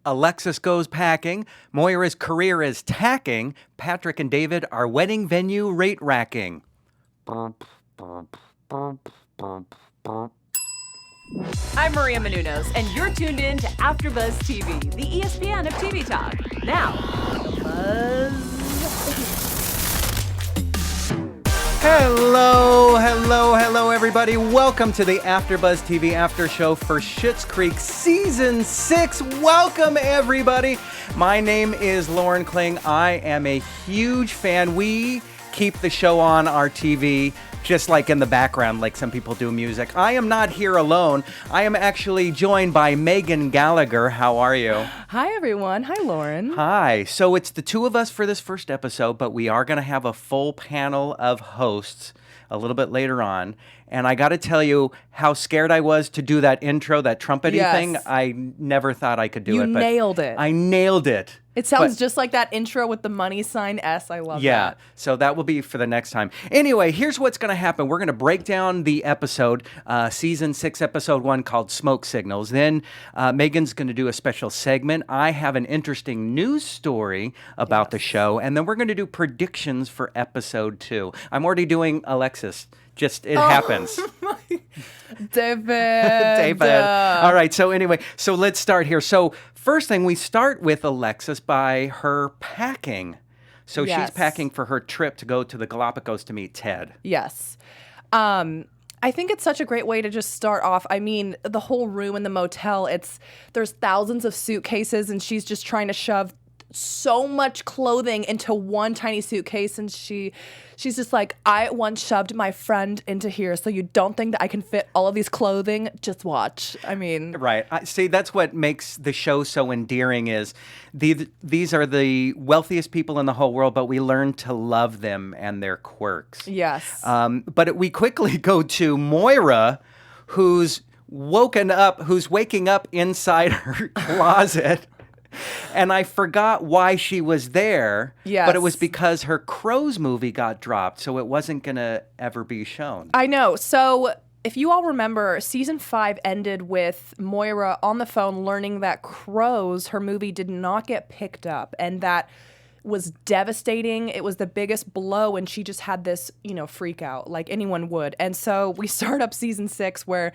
Alexis goes packing. Moira's career is tacking. Patrick and David are wedding venue rate racking. I'm Maria Menounos, and you're tuned in to AfterBuzz TV, the ESPN of TV talk. Now, the buzz. Hello, everybody. Welcome to the AfterBuzz TV After Show for Schitts Creek Season 6. Welcome, everybody. My name is Loren Kling. I am a huge fan. We keep the show on our TV just like in the background, like some people do music. I am not here alone. I am actually joined by Megan Gallagher. How are you? Hi, everyone. Hi, Loren. Hi. So it's the two of us for this first episode, but we are going to have a full panel of hosts a little bit later on. And I got to tell you how scared I was to do that intro, that trumpety thing. I never thought I could do it. You nailed it. I nailed it. It sounds just like that intro with the money sign S. I love that. Yeah, so that will be for the next time. Anyway, here's what's going to happen. We're going to break down the episode, Season 6, Episode 1, called Smoke Signals. Then Megan's going to do a special segment. I have an interesting news story about the show. And then we're going to do predictions for Episode 2. I'm already doing Alexis. Just, it happens. David. All right, so anyway, so let's start here. So first thing, we start with Alexis by her packing. So she's packing for her trip to go to the Galapagos to meet Ted. Yes. I think it's such a great way to just start off. I mean, the whole room in the motel, there's thousands of suitcases, and she's just trying to shove so much clothing into one tiny suitcase, and she's just like, I once shoved my friend into here, so you don't think that I can fit all of these clothing? Just watch. I mean, right. See, that's what makes the show so endearing. Is these are the wealthiest people in the whole world, but we learn to love them and their quirks. Yes. But we quickly go to Moira, who's waking up inside her closet. And I forgot why she was there, but it was because her Crows movie got dropped, so it wasn't going to ever be shown. I know. So if you all remember, Season 5 ended with Moira on the phone learning that Crows, her movie, did not get picked up, and that was devastating. It was the biggest blow, and she just had this, freak out like anyone would. And so we start up Season 6 where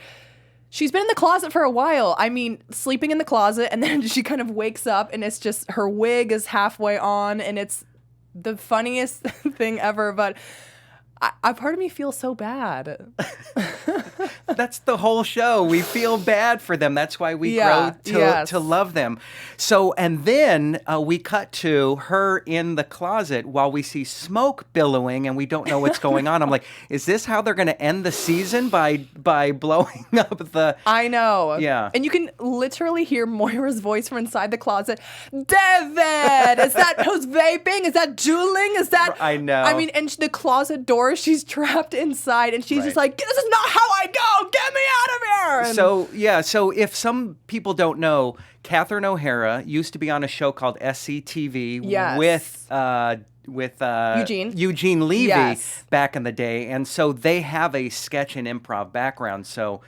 she's been in the closet for a while. I mean, sleeping in the closet, and then she kind of wakes up, and it's just her wig is halfway on, and it's the funniest thing ever. But I part of me feels so bad. That's the whole show. We feel bad for them. That's why we grow to love them. So, and then we cut to her in the closet while we see smoke billowing, and we don't know what's going on. I'm like, is this how they're going to end the season, by blowing up the... I know. Yeah. And you can literally hear Moira's voice from inside the closet. David! Is that who's vaping? Is that dueling? Is that... I know. I mean, and the closet door, she's trapped inside, and she's just like, this is not how I go! Get me out of here! And so if some people don't know, Catherine O'Hara used to be on a show called SCTV with Eugene Levy back in the day, and so they have a sketch and improv background, so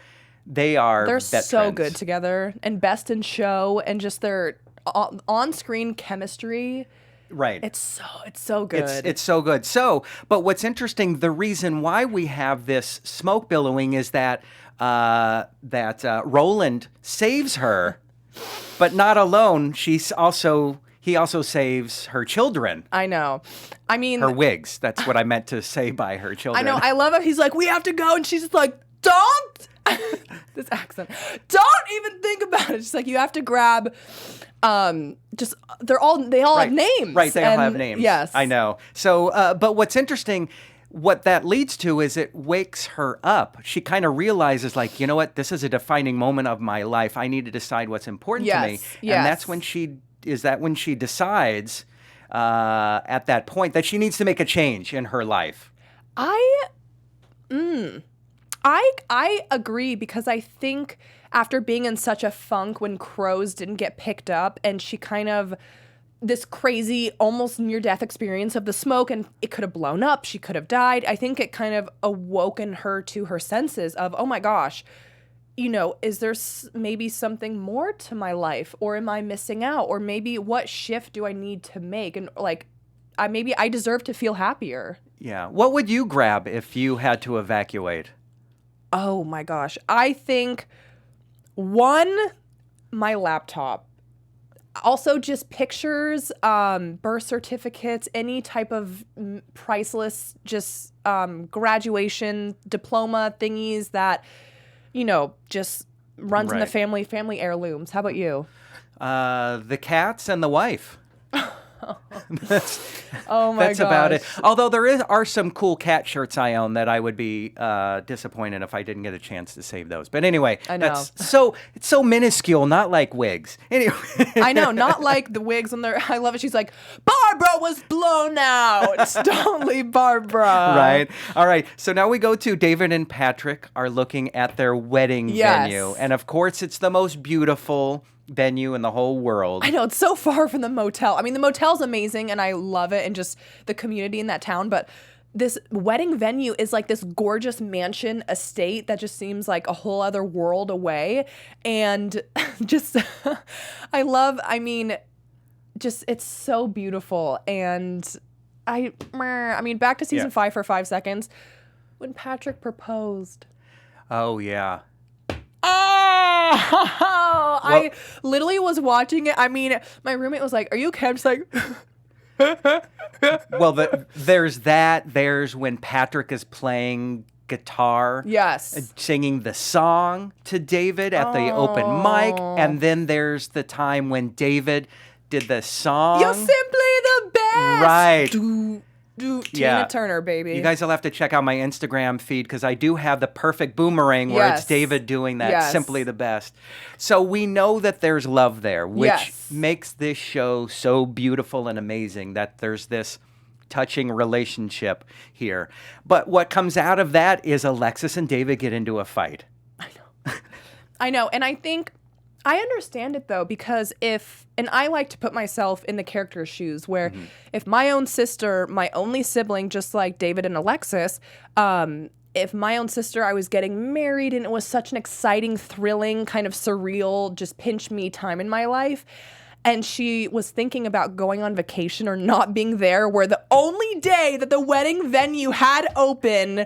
they're veterans. So good together, and best in show, and just their on-screen chemistry. Right. It's so good. It's so good. So, but what's interesting, the reason why we have this smoke billowing is that Roland saves her, but not alone. He also saves her children. I know. I mean, her wigs. That's what I meant to say by her children. I know. I love it. He's like, we have to go, and she's just like, don't. This accent. Don't even think about it. She's like, you have to grab. They all have names. Right, they all have names. Yes. I know. So, but what's interesting, what that leads to is it wakes her up. She kind of realizes, like, you know what, this is a defining moment of my life. I need to decide what's important to me. Yes. And that's when she decides at that point that she needs to make a change in her life. I agree, because I think after being in such a funk when Crows didn't get picked up, and she kind of this crazy, almost near-death experience of the smoke, and it could have blown up, she could have died. I think it kind of awoken her to her senses of, oh my gosh, is there maybe something more to my life, or am I missing out, or maybe what shift do I need to make? And like, maybe I deserve to feel happier. Yeah. What would you grab if you had to evacuate? Oh my gosh. I think one, my laptop. Also just pictures, birth certificates, any type of priceless, just graduation diploma thingies that, just runs in the family heirlooms. How about you? The cats and the wife. Oh my gosh. That's about it. Although are some cool cat shirts I own that I would be disappointed if I didn't get a chance to save those. But anyway, I know. It's so minuscule, not like wigs. Anyway. I know, not like the wigs on I love it. She's like, Barbara was blown out. Don't leave Barbara. Right. All right. So now we go to David and Patrick are looking at their wedding venue. And of course, it's the most beautiful venue in the whole world. I know, it's so far from the motel. I mean, the motel's amazing and I love it and just the community in that town, but this wedding venue is like this gorgeous mansion estate that just seems like a whole other world away. And just, it's so beautiful. And back to season 5 for 5 seconds. When Patrick proposed. Oh, yeah. Oh, I literally was watching it. I mean, my roommate was like, "Are you okay?" I'm just like, well, there's that. There's when Patrick is playing guitar. Yes. Singing the song to David at the open mic. And then there's the time when David did the song. You're simply the best. Right. Tina Turner, baby. You guys will have to check out my Instagram feed because I do have the perfect boomerang where it's David doing that. Simply the best. So we know that there's love there, which makes this show so beautiful and amazing that there's this touching relationship here. But what comes out of that is Alexis and David get into a fight. I know. And I think I understand it though, because and I like to put myself in the character's shoes where if my own sister, my only sibling, just like David and Alexis, if my own sister, I was getting married and it was such an exciting, thrilling, kind of surreal, just pinch me time in my life. And she was thinking about going on vacation or not being there, where the only day that the wedding venue had open,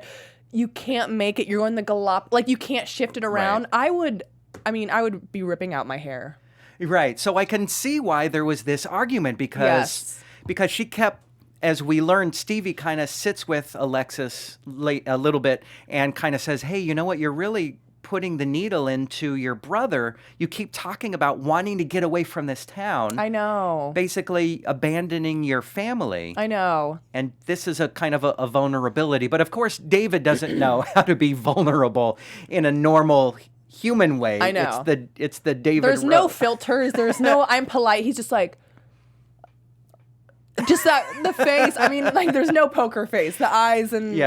you can't make it. You're going like you can't shift it around. Right. I would be ripping out my hair. Right. So I can see why there was this argument because she kept, as we learned, Stevie kind of sits with Alexis a little bit and kind of says, hey, you know what? You're really putting the needle into your brother. You keep talking about wanting to get away from this town. I know. Basically abandoning your family. I know. And this is a kind of a vulnerability. But of course, David doesn't know how to be vulnerable in a normal human way. I know. It's the David. There's no filters. There's no I'm polite. He's just like the face. I mean, like there's no poker face. The eyes and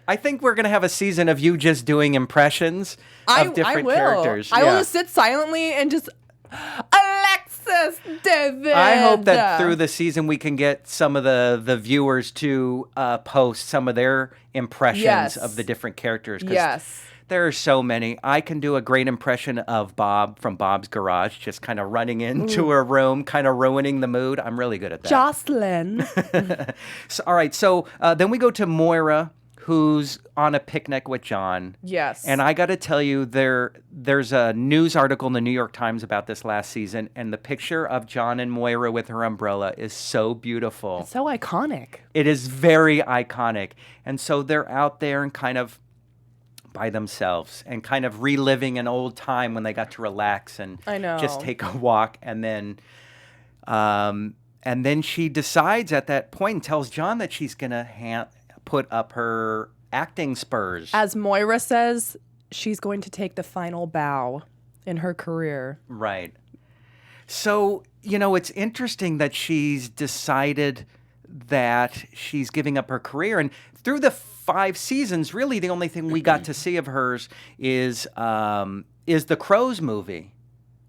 I think we're gonna have a season of you just doing impressions of different characters. I will just sit silently and just Alexis, David. I hope that through the season we can get some of the viewers to post some of their impressions of the different characters. Yes. There are so many. I can do a great impression of Bob from Bob's Garage, just kind of running into a room, kind of ruining the mood. I'm really good at that. Jocelyn. All right. So then we go to Moira, who's on a picnic with John. Yes. And I got to tell you, there's a news article in the New York Times about this last season, and the picture of John and Moira with her umbrella is so beautiful. It's so iconic. It is very iconic. And so they're out there and kind of by themselves and kind of reliving an old time when they got to relax and just take a walk. And then she decides at that point and tells John that she's going to put up her acting spurs. As Moira says, she's going to take the final bow in her career. Right. So, it's interesting that she's decided that she's giving up her career. And through the 5 seasons, really the only thing we got to see of hers is the Crows movie.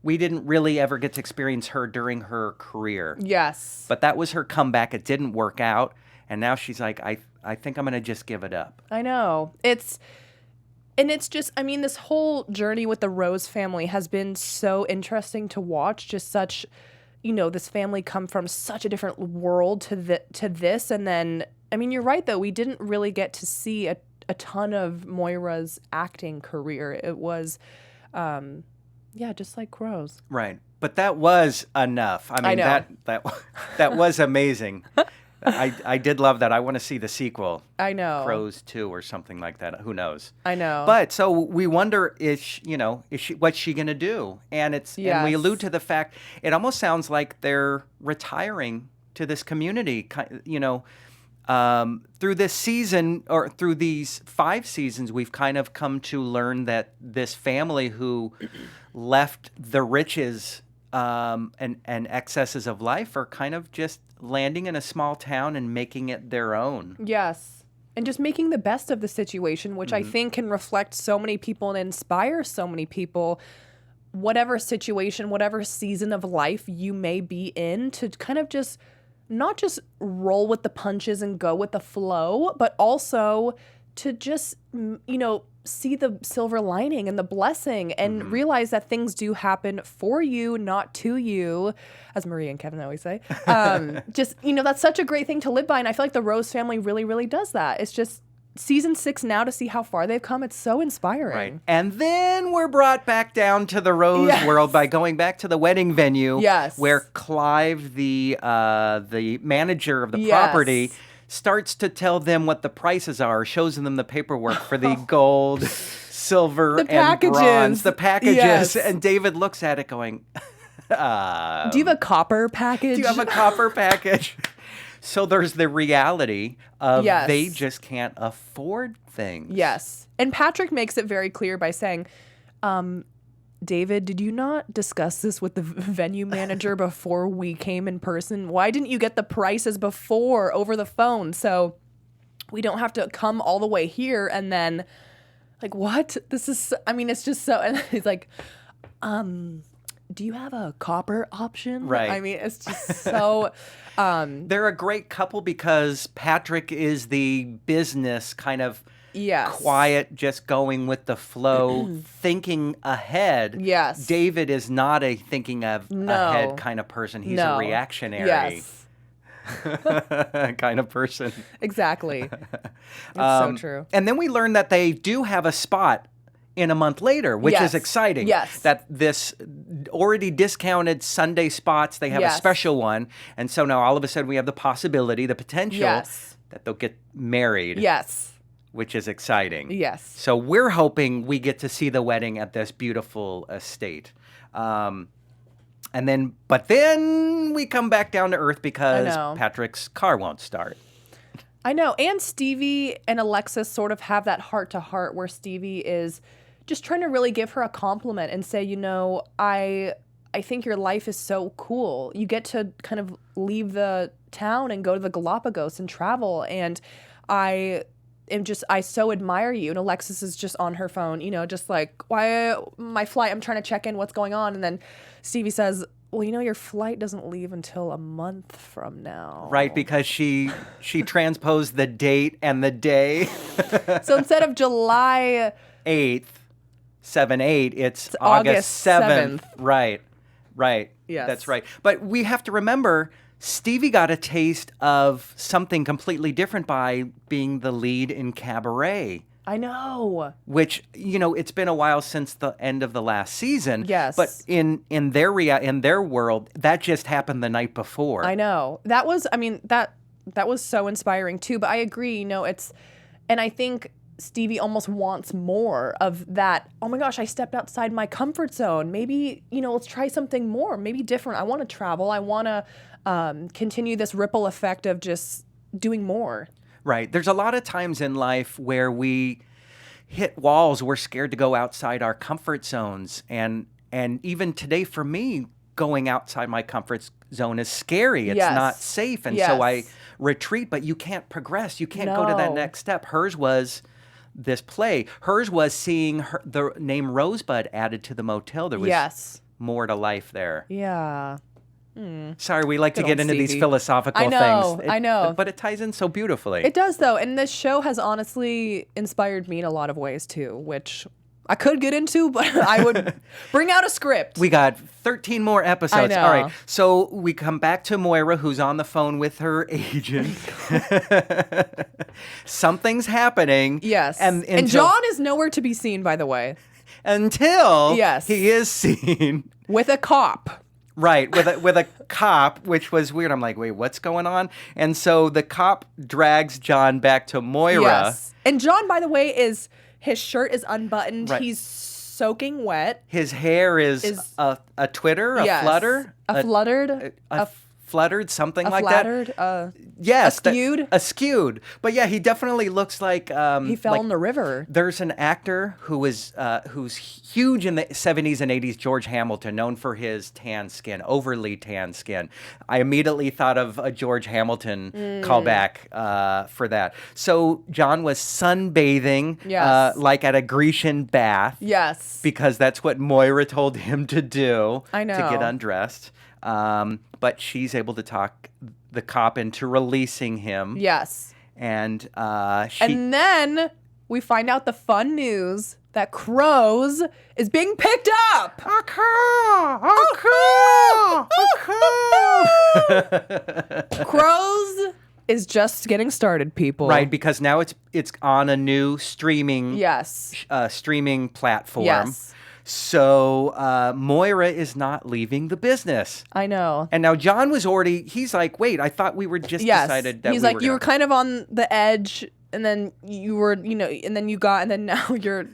We didn't really ever get to experience her during her career. Yes. But that was her comeback. It didn't work out. And now she's like, I think I'm going to just give it up. I know. It's And it's just, I mean, this whole journey with the Rose family has been so interesting to watch. Just such, this family come from such a different world to this. And then, I mean, you're right, though. We didn't really get to see a ton of Moira's acting career. It was, just like Crows. Right. But that was enough. I mean, I that was amazing. I did love that. I want to see the sequel. I know. Crows 2 or something like that. Who knows? I know. But so we wonder what's she going to do? And and we allude to the fact it almost sounds like they're retiring to this community, through this season or through these 5 seasons, we've kind of come to learn that this family who left the riches and excesses of life are kind of just landing in a small town and making it their own. Yes. And just making the best of the situation, which I think can reflect so many people and inspire so many people, whatever situation, whatever season of life you may be in, to kind of just not just roll with the punches and go with the flow, but also to just, see the silver lining and the blessing and realize that things do happen for you, not to you, as Maria and Keven always say. That's such a great thing to live by. And I feel like the Rose family really, really does that. It's just season 6 now to see how far they've come. It's so inspiring. Right. And then we're brought back down to the Rose world by going back to the wedding venue where Clive, the manager of the property, starts to tell them what the prices are, shows them the paperwork for the gold, silver, and bronze. The packages. Yes. And David looks at it going, do you have a copper package? Do you have a copper package? So there's the reality of they just can't afford things. Yes. And Patrick makes it very clear by saying, David, did you not discuss this with the venue manager before we came in person? Why didn't you get the prices before over the phone so we don't have to come all the way here? And then, like, what? It's just so, and he's like, do you have a copper option? Right. I mean, it's just so... They're a great couple because Patrick is the business kind of quiet, just going with the flow, thinking ahead. Yes. David is not a thinking ahead kind of person. He's a reactionary kind of person. Exactly. It's so true. And then we learn that they do have a spot in a month later, which is exciting. Yes. That this already discounted Sunday spots, they have a special one. And so now all of a sudden we have the possibility, the potential that they'll get married. Yes. Which is exciting. Yes. So we're hoping we get to see the wedding at this beautiful estate. But then we come back down to earth because Patrick's car won't start. I know. And Stevie and Alexis sort of have that heart-to-heart where Stevie is just trying to really give her a compliment and say, I think your life is so cool. You get to kind of leave the town and go to the Galapagos and travel. And I so admire you. And Alexis is just on her phone, just like, why my flight? I'm trying to check in. What's going on? And then Stevie says, well, your flight doesn't leave until a month from now. Right, because she transposed the date and the day. So instead of July 8th, 7/8, it's August 7th. Right. Yes. That's right. But we have to remember, Stevie got a taste of something completely different by being the lead in Cabaret. I know. Which, it's been a while since the end of the last season. Yes. But in their world, that just happened the night before. I know. That was so inspiring too. But I agree, and I think Stevie almost wants more of that. Oh my gosh, I stepped outside my comfort zone. Maybe, let's try something more, maybe different. I want to travel. I want to continue this ripple effect of just doing more. Right. There's a lot of times in life where we hit walls. We're scared to go outside our comfort zones. And even today for me, going outside my comfort zone is scary. It's not safe. And so I retreat, but you can't progress. You can't go to that next step. Hers was this play. Hers was seeing the name Rosebud added to the motel. There was more to life there. Yeah. Sorry, we like to Good get old into these Stevie. philosophical I know, things. I know. But it ties in so beautifully. It does, though. And this show has honestly inspired me in a lot of ways, too, which I could get into, but I would bring out a script. We got 13 more episodes. I know. All right. So we come back to Moira, who's on the phone with her agent. Something's happening. Yes. And John is nowhere to be seen, by the way. Until Yes. he is seen. With a cop. Right, with a cop, which was weird. I'm like, wait, what's going on? And so the cop drags John back to Moira. Yes. And John, by the way, his shirt is unbuttoned. Right. He's soaking wet. His hair is a twitter, a Yes. flutter, A fluttered, something like flattered, that. Yes, askewed. Askewed. But yeah, he definitely looks like he fell in the river. There's an actor who's huge in the 70s and 80s, George Hamilton, known for his tan skin, overly tan skin. I immediately thought of a George Hamilton callback for that. So John was sunbathing, Yes. like at a Grecian bath. Yes. Because that's what Moira told him to do. I know. To get undressed. But she's able to talk the cop into releasing him. Yes. And And then we find out the fun news that Crows is being picked up. Crows is just getting started, people. Right, because now it's on a new streaming streaming platform. Yes. So Moira is not leaving the business. I know. And now John was already, he's like, wait, I thought we were just decided that he's we like, were you gonna... were kind of on the edge, and then you were, and then you got, and then now you're,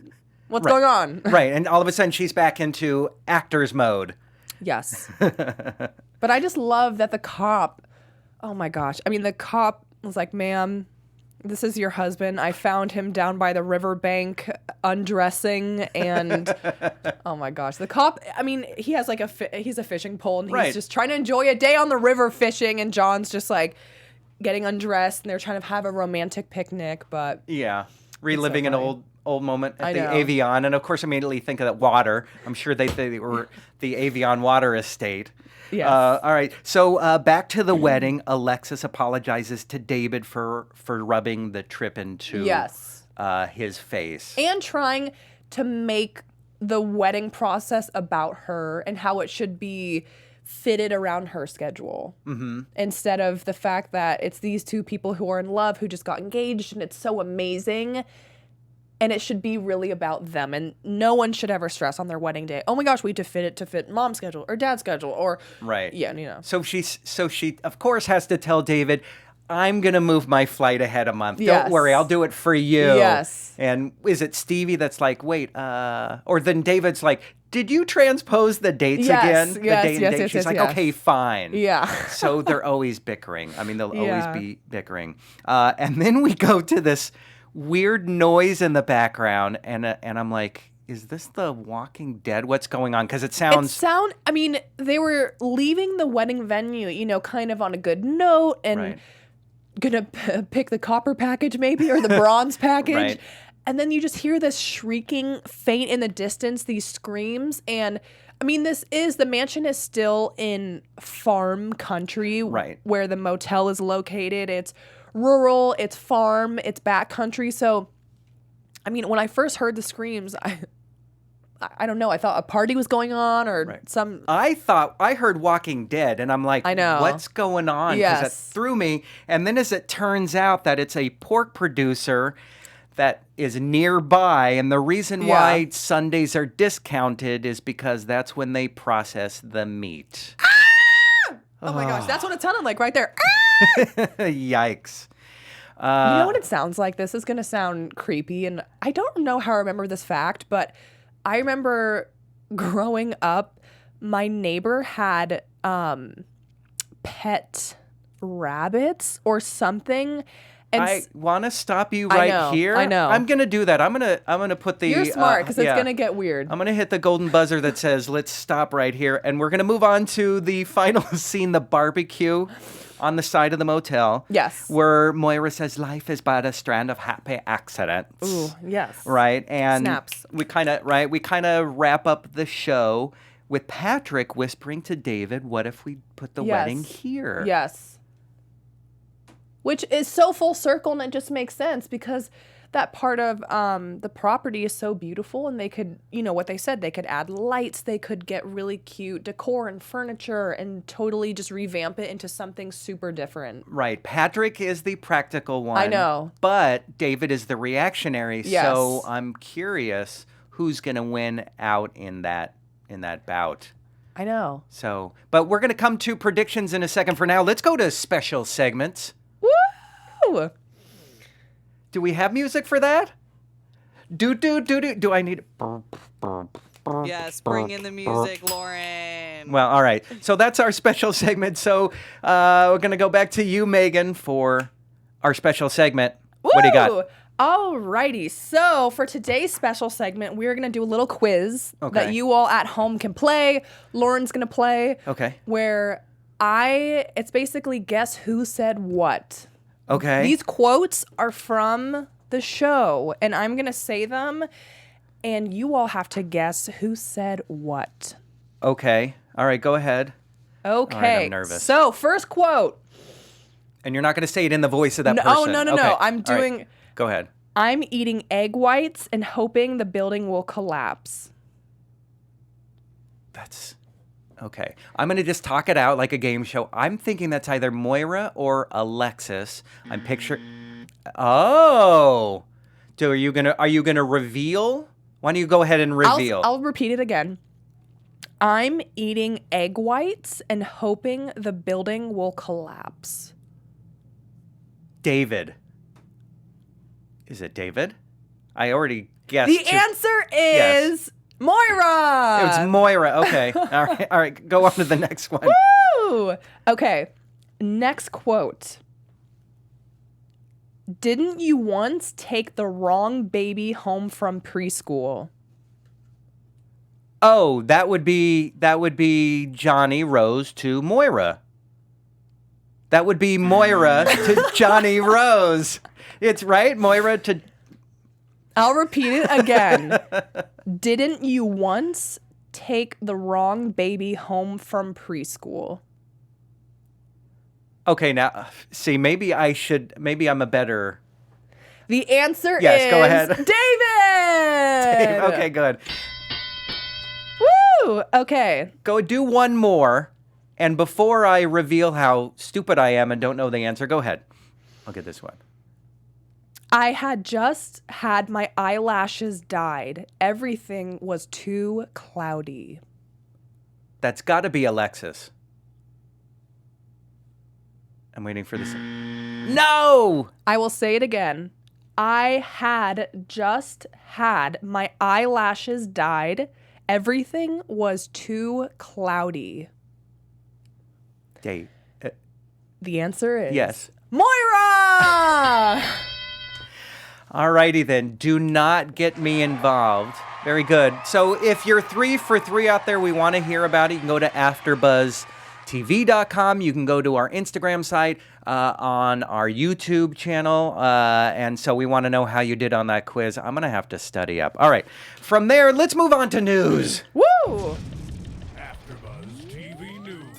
what's going on? Right, and all of a sudden she's back into actor's mode. Yes. But I just love that the cop, oh my gosh. I mean, the cop was like, ma'am, this is your husband. I found him down by the riverbank undressing, and oh my gosh. The cop, I mean, he has like he's a fishing pole, and he's just trying to enjoy a day on the river fishing, and John's just like getting undressed, and they're trying to have a romantic picnic, but... Yeah, reliving an old moment at I the know. Avion, and of course immediately think of that water. I'm sure they were the Avion water estate. Yes. All right, so back to the wedding. Alexis apologizes to David for rubbing the trip into his face. And trying to make the wedding process about her and how it should be fitted around her schedule. Mm-hmm. Instead of the fact that it's these two people who are in love who just got engaged and it's so amazing. And it should be really about them. And no one should ever stress on their wedding day. Oh my gosh, we need to fit it to fit mom's schedule or dad's schedule or... Right. Yeah, So she of course has to tell David, I'm going to move my flight ahead a month. Yes. Don't worry, I'll do it for you. Yes. And is it Stevie that's like, wait, or then David's like, did you transpose the dates again? The Yes, date and yes, date? yes, She's yes, like, yes. okay, fine. Yeah. So they're always bickering. I mean, they'll Yeah. always be bickering. And then we go to this weird noise in the background, and I'm like, is this The Walking Dead? What's going on? Because it sounds... I mean, they were leaving the wedding venue, kind of on a good note and gonna pick the copper package maybe or the bronze package. Right. And then you just hear this shrieking faint in the distance, these screams. And I mean, the mansion is still in farm country where the motel is located. It's rural, it's farm, it's backcountry. So, I mean, when I first heard the screams, I don't know. I thought a party was going on or some... I thought I heard Walking Dead, and I'm like, I know. What's going on? Because it threw me. And then as it turns out that it's a pork producer that is nearby, and the reason why Sundays are discounted is because that's when they process the meat. Oh my gosh, that's what it sounded like right there. Yikes. You know what it sounds like? This is going to sound creepy, and I don't know how I remember this fact, but I remember growing up, my neighbor had pet rabbits or something. And I want to stop you right here. I know. I'm gonna do that. I'm gonna put the. You're smart because it's gonna get weird. I'm gonna hit the golden buzzer that says "Let's stop right here," and we're gonna move on to the final scene, the barbecue on the side of the motel. Yes. Where Moira says, "Life is but a strand of happy accidents." Ooh, yes. Right, and Snaps. we kind of wrap up the show with Patrick whispering to David, what if we put the wedding here? Yes. Which is so full circle, and it just makes sense because that part of the property is so beautiful, and they could, what they said, they could add lights, they could get really cute decor and furniture and totally just revamp it into something super different. Right. Patrick is the practical one. I know. But David is the reactionary. Yes. So I'm curious who's going to win out in that bout. I know. So, but we're going to come to predictions in a second. For now, let's go to special segments. Woo! Do we have music for that? Do I need... Yes, bring in the music, Loren. Well, all right. So that's our special segment. So we're going to go back to you, Megan, for our special segment. Woo! What do you got? Alrighty. So for today's special segment, we're going to do a little quiz that you all at home can play. Lauren's going to play. Okay. Where it's basically guess who said what. Okay. These quotes are from the show, and I'm going to say them, and you all have to guess who said what. Okay. All right, go ahead. Okay. All right, I'm nervous. So, first quote. And you're not going to say it in the voice of that person. Oh, no. Okay. I'm doing... Right. Go ahead. I'm eating egg whites and hoping the building will collapse. That's... Okay. I'm going to just talk it out like a game show. I'm thinking that's either Moira or Alexis. I'm picturing... Oh! Are you gonna reveal? Why don't you go ahead and reveal? I'll repeat it again. I'm eating egg whites and hoping the building will collapse. David. Is it David? I already guessed. The answer is... Moira! It was Moira. Okay. All right. Go on to the next one. Woo! Okay. Next quote. Didn't you once take the wrong baby home from preschool? Oh, that would be Johnny Rose to Moira. That would be Moira to Johnny Rose. It's right, Moira to... I'll repeat it again. Didn't you once take the wrong baby home from preschool? Okay, now, see, maybe I'm a better... The answer is... Yes, go ahead. David! Okay, good. Woo! Okay. Go do one more, and before I reveal how stupid I am and don't know the answer, go ahead. I'll get this one. I had just had my eyelashes dyed. Everything was too cloudy. That's got to be Alexis. I'm waiting for this. No! I will say it again. I had just had my eyelashes dyed. Everything was too cloudy. Dave. The answer is... Yes. Moira! Alrighty then, do not get me involved. Very good. So if you're 3 for 3 out there, we want to hear about it. You can go to AfterBuzzTV.com. You can go to our Instagram site, on our YouTube channel. And so we want to know how you did on that quiz. I'm going to have to study up. All right. From there, let's move on to news. Woo! AfterBuzz TV News.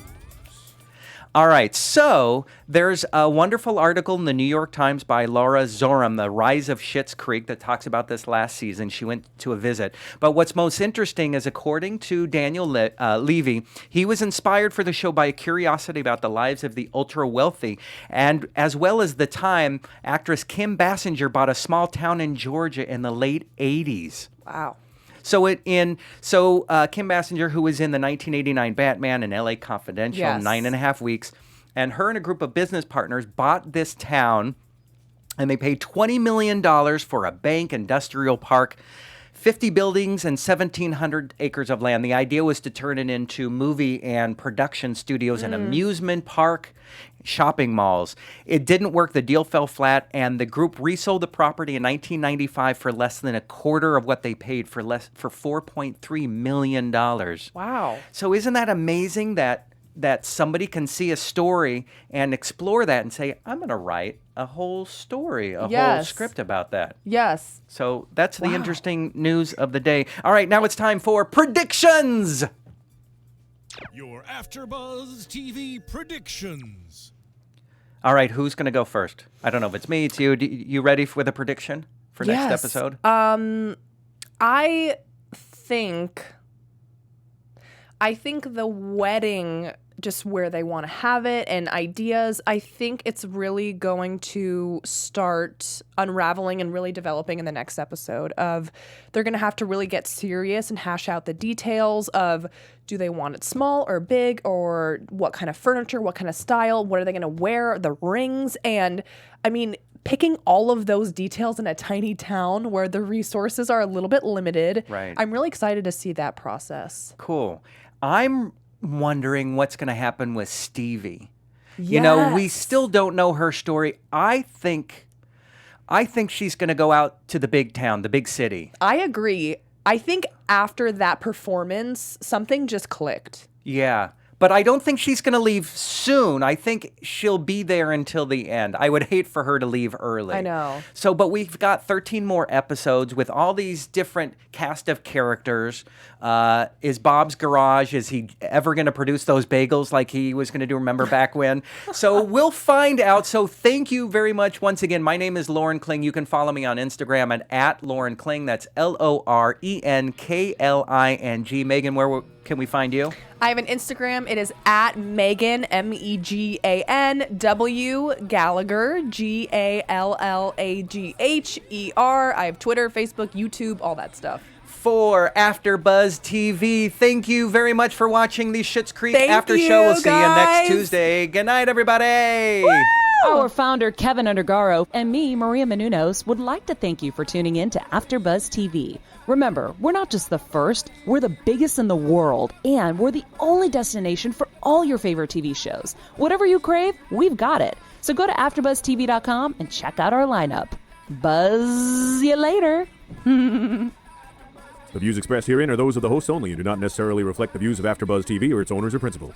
All right, so there's a wonderful article in the New York Times by Laura Zoram, The Rise of Schitts Creek, that talks about this last season. She went to a visit. But what's most interesting is, according to Daniel Levy, he was inspired for the show by a curiosity about the lives of the ultra-wealthy. And as well as the time, actress Kim Basinger bought a small town in Georgia in the late 80s. Wow. So Kim Basinger, who was in the 1989 Batman and LA Confidential, Yes. 9.5 Weeks, and her and a group of business partners bought this town, and they paid $20 million for a bank, industrial park, 50 buildings, and 1,700 acres of land. The idea was to turn it into movie and production studios, an amusement park, shopping malls. It didn't work. The deal fell flat, and the group resold the property in 1995 for less than a quarter of what they paid, for $4.3 million. Wow. So isn't that amazing that somebody can see a story and explore that and say, I'm going to write a whole story, a whole Yes. script about that. Yes. So that's the Wow. interesting news of the day. All right, now it's time for predictions. Your AfterBuzz TV predictions. All right, who's going to go first? I don't know if it's me, it's you. You ready for the prediction for next episode? I think the wedding, just where they want to have it and ideas, I think it's really going to start unraveling and really developing in the next episode. Of they're going to have to really get serious and hash out the details of, do they want it small or big, or what kind of furniture, what kind of style, what are they going to wear, the rings. And I mean, picking all of those details in a tiny town where the resources are a little bit limited. Right. I'm really excited to see that process. Cool. I'm wondering what's going to happen with Stevie. You know, we still don't know her story. I think she's going to go out to the big town, the big city. I agree. I think after that performance, something just clicked. Yeah. But I don't think she's going to leave soon. I think she'll be there until the end. I would hate for her to leave early. I know. So, but we've got 13 more episodes with all these different cast of characters. Is Bob's Garage, is he ever going to produce those bagels like he was going to do, remember back when? So we'll find out. So thank you very much once again. My name is Loren Kling. You can follow me on Instagram at Loren Kling. That's LorenKling. Megan, where can we find you? I have an Instagram. It is at Megan, MEGANW, Gallagher, GALLAGHER. I have Twitter, Facebook, YouTube, all that stuff. For AfterBuzz TV, thank you very much for watching the Schitts Creek After Show. We'll see you next Tuesday. Good night, everybody. Woo! Our founder, Keven Undergaro, and me, Maria Menounos, would like to thank you for tuning in to AfterBuzz TV. Remember, we're not just the first, we're the biggest in the world, and we're the only destination for all your favorite TV shows. Whatever you crave, we've got it. So go to AfterBuzzTV.com and check out our lineup. Buzz you later. The views expressed herein are those of the hosts only and do not necessarily reflect the views of AfterBuzz TV or its owners or principals.